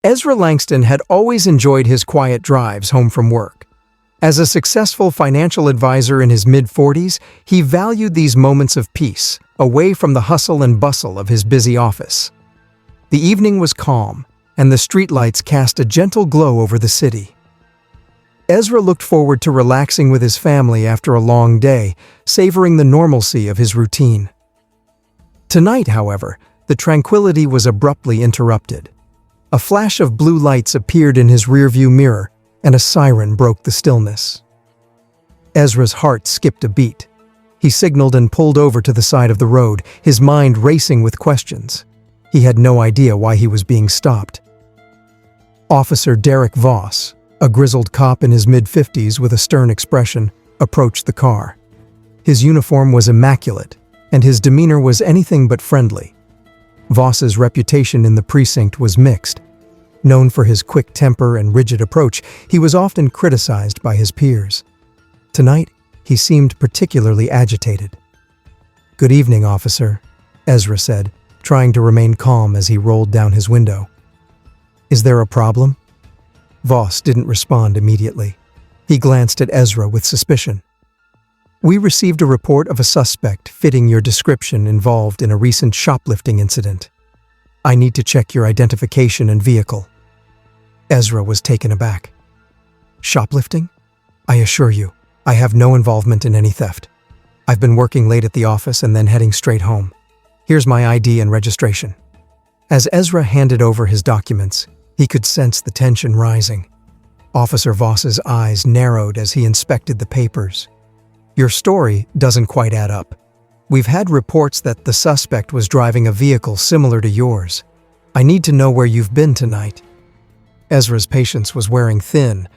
Ezra Langston had always enjoyed his quiet drives home from work. As a successful financial advisor in his mid-40s, he valued these moments of peace, away from the hustle and bustle of his busy office. The evening was calm, and the streetlights cast a gentle glow over the city. Ezra looked forward to relaxing with his family after a long day, savoring the normalcy of his routine. Tonight, however, the tranquility was abruptly interrupted. A flash of blue lights appeared in his rearview mirror, and a siren broke the stillness. Ezra's heart skipped a beat. He signaled and pulled over to the side of the road, his mind racing with questions. He had no idea why he was being stopped. Officer Derek Voss, a grizzled cop in his mid-50s with a stern expression, approached the car. His uniform was immaculate, and his demeanor was anything but friendly. Voss's reputation in the precinct was mixed. Known for his quick temper and rigid approach, he was often criticized by his peers. Tonight, he seemed particularly agitated. "Good evening, officer," Ezra said, trying to remain calm as he rolled down his window. "Is there a problem?" Voss didn't respond immediately. He glanced at Ezra with suspicion. "We received a report of a suspect fitting your description involved in a recent shoplifting incident. I need to check your identification and vehicle." Ezra was taken aback. "Shoplifting? I assure you, I have no involvement in any theft. I've been working late at the office and then heading straight home. Here's my ID and registration." As Ezra handed over his documents, he could sense the tension rising. Officer Voss's eyes narrowed as he inspected the papers. "Your story doesn't quite add up. We've had reports that the suspect was driving a vehicle similar to yours. I need to know where you've been tonight." Ezra's patience was wearing thin,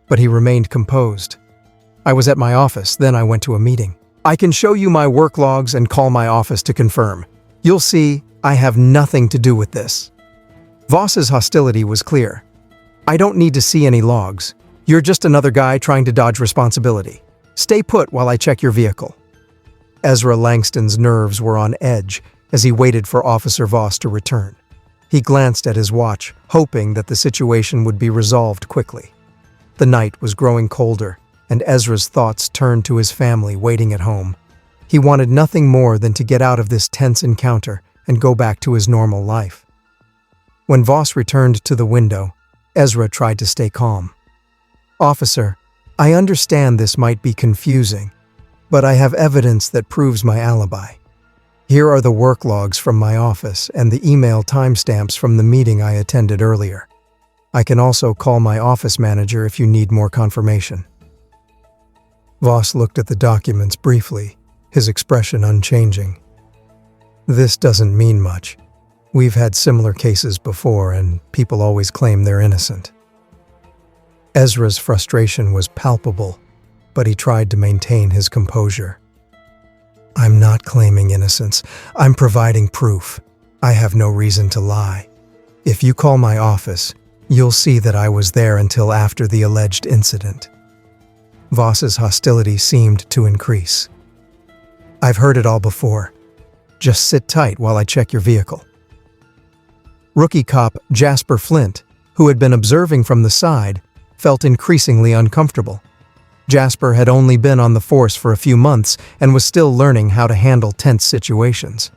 but he remained composed. "I was at my office, then I went to a meeting. I can show you my work logs and call my office to confirm. You'll see I have nothing to do with this." Voss's hostility was clear. "I don't need to see any logs. You're just another guy trying to dodge responsibility. Stay put while I check your vehicle." Ezra Langston's nerves were on edge as he waited for Officer Voss to return. He glanced at his watch, hoping that the situation would be resolved quickly. The night was growing colder, and Ezra's thoughts turned to his family waiting at home. He wanted nothing more than to get out of this tense encounter and go back to his normal life. When Voss returned to the window, Ezra tried to stay calm. "Officer, I understand this might be confusing, but I have evidence that proves my alibi. Here are the work logs from my office and the email timestamps from the meeting I attended earlier. I can also call my office manager if you need more confirmation." Voss looked at the documents briefly, his expression unchanging. "This doesn't mean much. We've had similar cases before, and people always claim they're innocent." Ezra's frustration was palpable, but he tried to maintain his composure. "I'm not claiming innocence. I'm providing proof. I have no reason to lie. If you call my office, you'll see that I was there until after the alleged incident." Voss's hostility seemed to increase. "I've heard it all before. Just sit tight while I check your vehicle." Rookie cop Jasper Flint, who had been observing from the side, felt increasingly uncomfortable. Jasper had only been on the force for a few months and was still learning how to handle tense situations.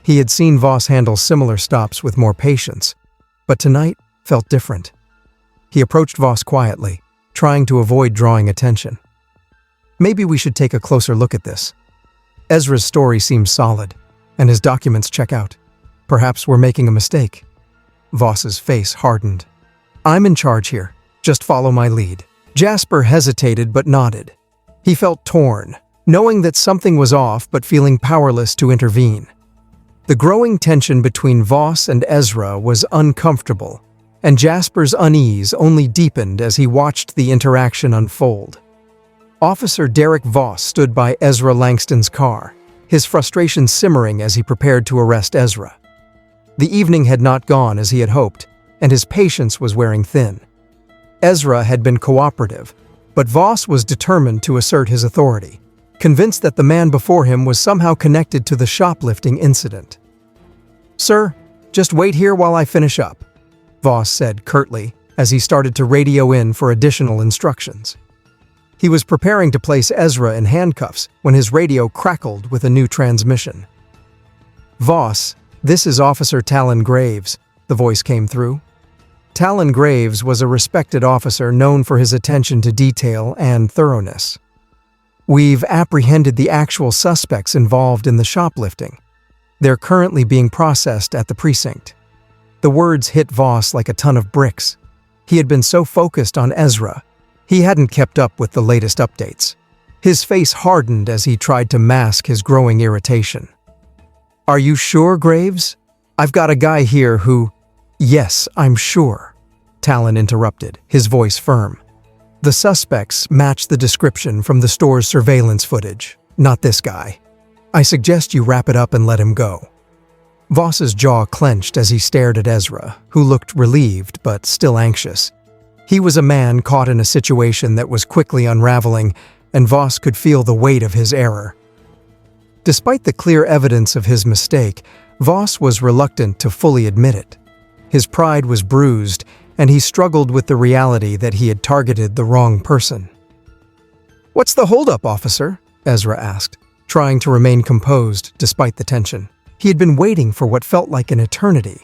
He had seen Voss handle similar stops with more patience, but tonight felt different. He approached Voss quietly, trying to avoid drawing attention. "Maybe we should take a closer look at this. Ezra's story seems solid, and his documents check out. Perhaps we're making a mistake." Voss's face hardened. "I'm in charge here. Just follow my lead." Jasper hesitated but nodded. He felt torn, knowing that something was off but feeling powerless to intervene. The growing tension between Voss and Ezra was uncomfortable, and Jasper's unease only deepened as he watched the interaction unfold. Officer Derek Voss stood by Ezra Langston's car, his frustration simmering as he prepared to arrest Ezra. The evening had not gone as he had hoped, and his patience was wearing thin. Ezra had been cooperative, but Voss was determined to assert his authority, convinced that the man before him was somehow connected to the shoplifting incident. "Sir, just wait here while I finish up." Voss said curtly as he started to radio in for additional instructions. He was preparing to place Ezra in handcuffs when his radio crackled with a new transmission. "Voss, this is Officer Talon Graves," the voice came through. Talon Graves was a respected officer known for his attention to detail and thoroughness. "We've apprehended the actual suspects involved in the shoplifting. They're currently being processed at the precinct." The words hit Voss like a ton of bricks. He had been so focused on Ezra, he hadn't kept up with the latest updates. His face hardened as he tried to mask his growing irritation. "Are you sure, Graves? I've got a guy here who—" "Yes, I'm sure," Talon interrupted, his voice firm. "The suspects match the description from the store's surveillance footage, not this guy. I suggest you wrap it up and let him go." Voss's jaw clenched as he stared at Ezra, who looked relieved but still anxious. He was a man caught in a situation that was quickly unraveling, and Voss could feel the weight of his error. Despite the clear evidence of his mistake, Voss was reluctant to fully admit it. His pride was bruised, and he struggled with the reality that he had targeted the wrong person. "What's the holdup, officer?" Ezra asked, trying to remain composed despite the tension. He had been waiting for what felt like an eternity,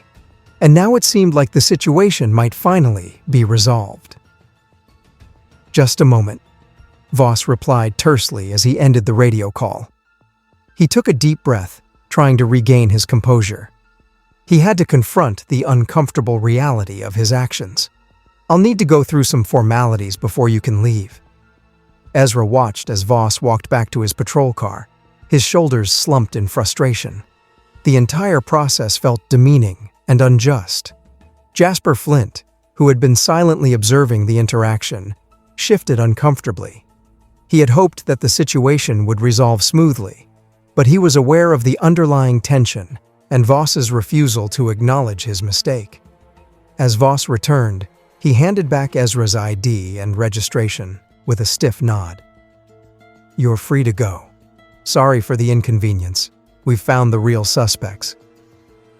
and now it seemed like the situation might finally be resolved. "Just a moment," Voss replied tersely as he ended the radio call. He took a deep breath, trying to regain his composure. He had to confront the uncomfortable reality of his actions. "I'll need to go through some formalities before you can leave." Ezra watched as Voss walked back to his patrol car, his shoulders slumped in frustration. The entire process felt demeaning and unjust. Jasper Flint, who had been silently observing the interaction, shifted uncomfortably. He had hoped that the situation would resolve smoothly, but he was aware of the underlying tension and Voss's refusal to acknowledge his mistake. As Voss returned, he handed back Ezra's ID and registration with a stiff nod. "You're free to go. Sorry for the inconvenience. We've found the real suspects."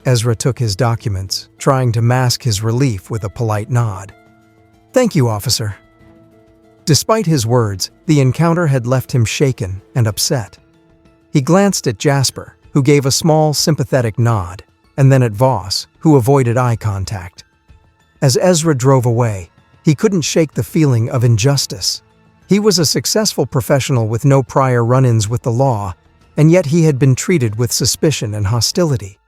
Ezra took his documents, trying to mask his relief with a polite nod. "Thank you, officer." Despite his words, the encounter had left him shaken and upset. He glanced at Jasper, who gave a small, sympathetic nod, and then at Voss, who avoided eye contact. As Ezra drove away, he couldn't shake the feeling of injustice. He was a successful professional with no prior run-ins with the law, and yet he had been treated with suspicion and hostility.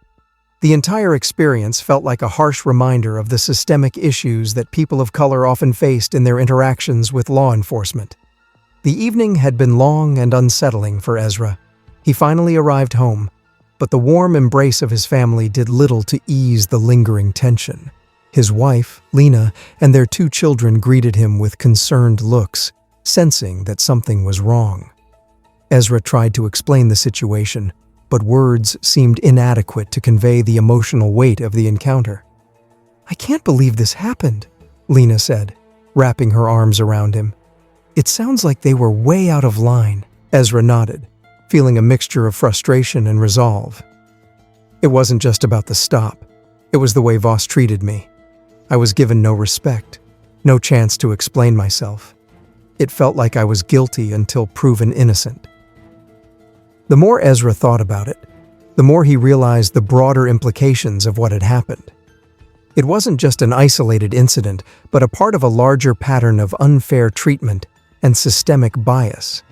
The entire experience felt like a harsh reminder of the systemic issues that people of color often faced in their interactions with law enforcement. The evening had been long and unsettling for Ezra. He finally arrived home, but the warm embrace of his family did little to ease the lingering tension. His wife, Lena, and their 2 children greeted him with concerned looks, sensing that something was wrong. Ezra tried to explain the situation, but words seemed inadequate to convey the emotional weight of the encounter. "I can't believe this happened," Lena said, wrapping her arms around him. "It sounds like they were way out of line." Ezra nodded, feeling a mixture of frustration and resolve. "It wasn't just about the stop. It was the way Voss treated me. I was given no respect, no chance to explain myself. It felt like I was guilty until proven innocent." The more Ezra thought about it, the more he realized the broader implications of what had happened. It wasn't just an isolated incident, but a part of a larger pattern of unfair treatment and systemic bias.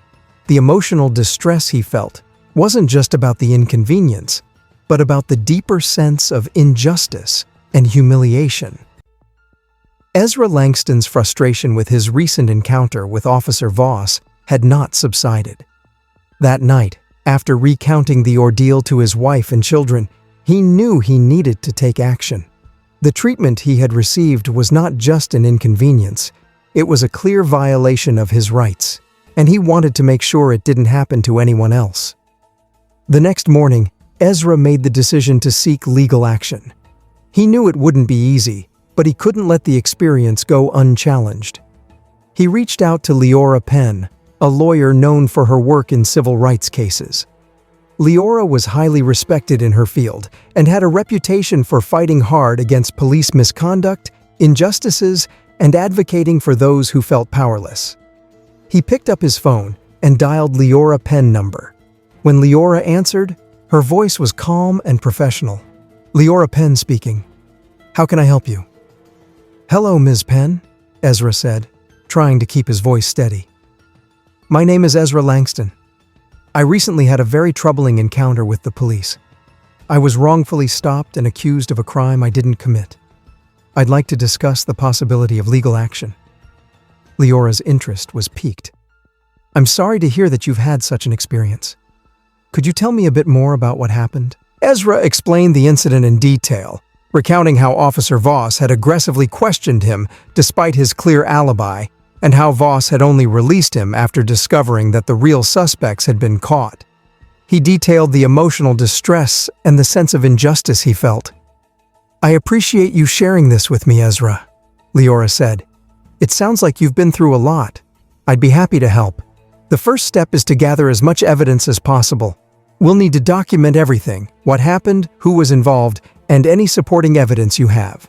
The emotional distress he felt wasn't just about the inconvenience, but about the deeper sense of injustice and humiliation. Ezra Langston's frustration with his recent encounter with Officer Voss had not subsided. That night, after recounting the ordeal to his wife and children, he knew he needed to take action. The treatment he had received was not just an inconvenience, it was a clear violation of his rights, and he wanted to make sure it didn't happen to anyone else. The next morning, Ezra made the decision to seek legal action. He knew it wouldn't be easy, but he couldn't let the experience go unchallenged. He reached out to Leora Penn, a lawyer known for her work in civil rights cases. Leora was highly respected in her field and had a reputation for fighting hard against police misconduct, injustices, and advocating for those who felt powerless. He picked up his phone and dialed Leora Penn number. When Leora answered, her voice was calm and professional. "Leora Penn speaking. How can I help you?" "Hello, Ms. Penn," Ezra said, trying to keep his voice steady. "My name is Ezra Langston. I recently had a very troubling encounter with the police. I was wrongfully stopped and accused of a crime I didn't commit. I'd like to discuss the possibility of legal action." Leora's interest was piqued. "I'm sorry to hear that you've had such an experience. Could you tell me a bit more about what happened?" Ezra explained the incident in detail, recounting how Officer Voss had aggressively questioned him despite his clear alibi, and how Voss had only released him after discovering that the real suspects had been caught. He detailed the emotional distress and the sense of injustice he felt. "I appreciate you sharing this with me, Ezra," Leora said. "It sounds like you've been through a lot. I'd be happy to help. The first step is to gather as much evidence as possible. We'll need to document everything, what happened, who was involved, and any supporting evidence you have."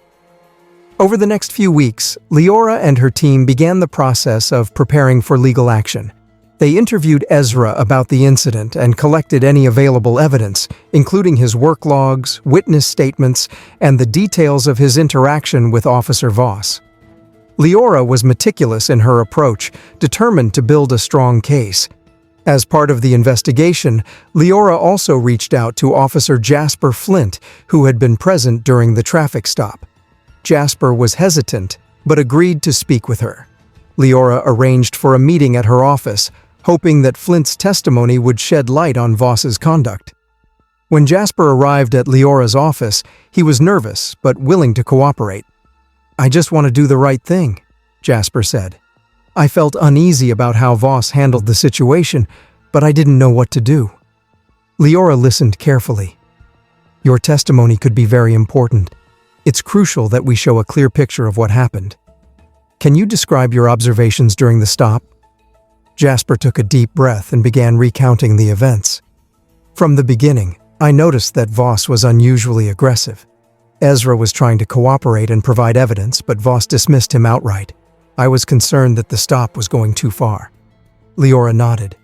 Over the next few weeks, Leora and her team began the process of preparing for legal action. They interviewed Ezra about the incident and collected any available evidence, including his work logs, witness statements, and the details of his interaction with Officer Voss. Leora was meticulous in her approach, determined to build a strong case. As part of the investigation, Leora also reached out to Officer Jasper Flint, who had been present during the traffic stop. Jasper was hesitant, but agreed to speak with her. Leora arranged for a meeting at her office, hoping that Flint's testimony would shed light on Voss's conduct. When Jasper arrived at Leora's office, he was nervous but willing to cooperate. "I just want to do the right thing," Jasper said. "I felt uneasy about how Voss handled the situation, but I didn't know what to do." Leora listened carefully. "Your testimony could be very important. It's crucial that we show a clear picture of what happened. Can you describe your observations during the stop?" Jasper took a deep breath and began recounting the events. "From the beginning, I noticed that Voss was unusually aggressive. Ezra was trying to cooperate and provide evidence, but Voss dismissed him outright. I was concerned that the stop was going too far." Leora nodded.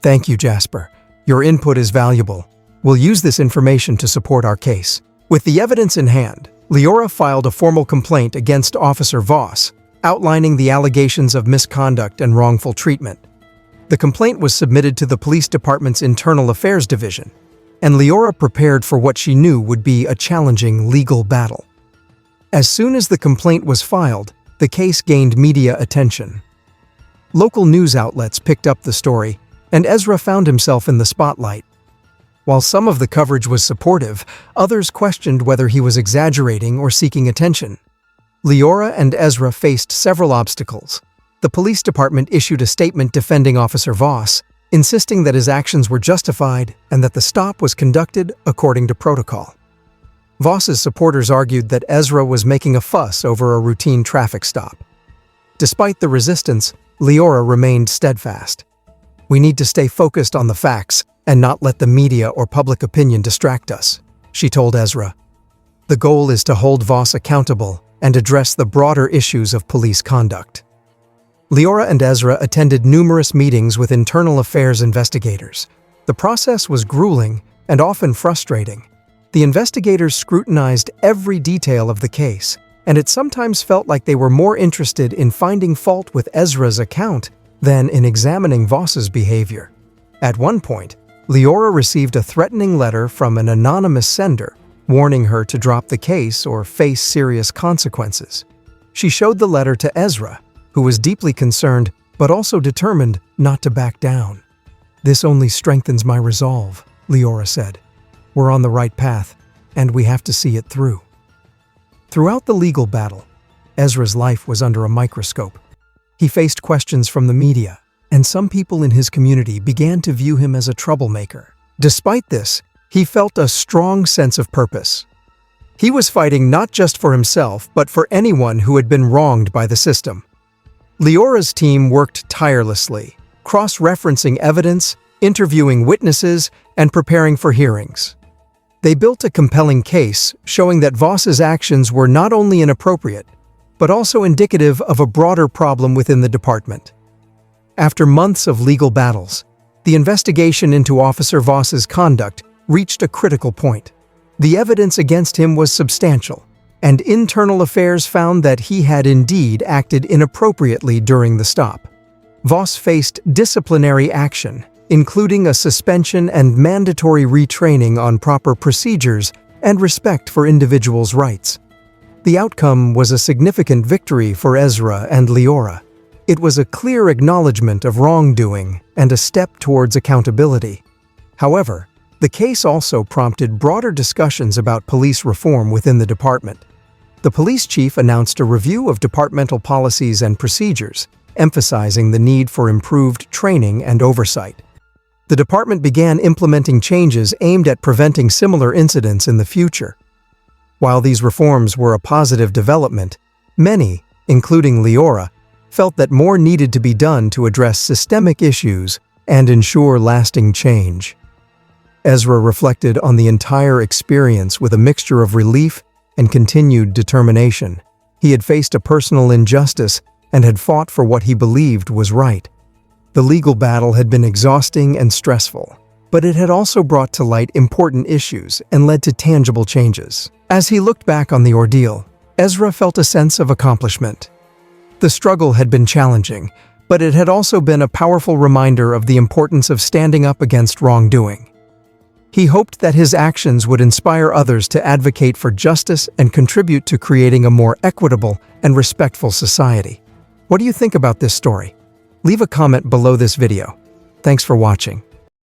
"Thank you, Jasper. Your input is valuable. We'll use this information to support our case." With the evidence in hand, Leora filed a formal complaint against Officer Voss, outlining the allegations of misconduct and wrongful treatment. The complaint was submitted to the police department's Internal Affairs Division, and Leora prepared for what she knew would be a challenging legal battle. As soon as the complaint was filed, the case gained media attention. Local news outlets picked up the story, and Ezra found himself in the spotlight. While some of the coverage was supportive, others questioned whether he was exaggerating or seeking attention. Leora and Ezra faced several obstacles. The police department issued a statement defending Officer Voss, insisting that his actions were justified and that the stop was conducted according to protocol. Voss's supporters argued that Ezra was making a fuss over a routine traffic stop. Despite the resistance, Leora remained steadfast. "We need to stay focused on the facts and not let the media or public opinion distract us," she told Ezra. "The goal is to hold Voss accountable and address the broader issues of police conduct." Leora and Ezra attended numerous meetings with internal affairs investigators. The process was grueling and often frustrating. The investigators scrutinized every detail of the case, and it sometimes felt like they were more interested in finding fault with Ezra's account than in examining Voss's behavior. At one point, Leora received a threatening letter from an anonymous sender, warning her to drop the case or face serious consequences. She showed the letter to Ezra, who was deeply concerned but also determined not to back down. "This only strengthens my resolve," Leora said. "We're on the right path, and we have to see it through." Throughout the legal battle, Ezra's life was under a microscope. He faced questions from the media, and some people in his community began to view him as a troublemaker. Despite this, he felt a strong sense of purpose. He was fighting not just for himself, but for anyone who had been wronged by the system. Leora's team worked tirelessly, cross-referencing evidence, interviewing witnesses, and preparing for hearings. They built a compelling case showing that Voss's actions were not only inappropriate, but also indicative of a broader problem within the department. After months of legal battles, the investigation into Officer Voss's conduct reached a critical point. The evidence against him was substantial, and internal affairs found that he had indeed acted inappropriately during the stop. Voss faced disciplinary action, including a suspension and mandatory retraining on proper procedures and respect for individuals' rights. The outcome was a significant victory for Ezra and Leora. It was a clear acknowledgement of wrongdoing and a step towards accountability. However, the case also prompted broader discussions about police reform within the department. The police chief announced a review of departmental policies and procedures, emphasizing the need for improved training and oversight. The department began implementing changes aimed at preventing similar incidents in the future. While these reforms were a positive development, many, including Leora, felt that more needed to be done to address systemic issues and ensure lasting change. Ezra reflected on the entire experience with a mixture of relief and continued determination. He had faced a personal injustice and had fought for what he believed was right. The legal battle had been exhausting and stressful, but it had also brought to light important issues and led to tangible changes. As he looked back on the ordeal, Ezra felt a sense of accomplishment. The struggle had been challenging, but it had also been a powerful reminder of the importance of standing up against wrongdoing. He hoped that his actions would inspire others to advocate for justice and contribute to creating a more equitable and respectful society. What do you think about this story? Leave a comment below this video. Thanks for watching.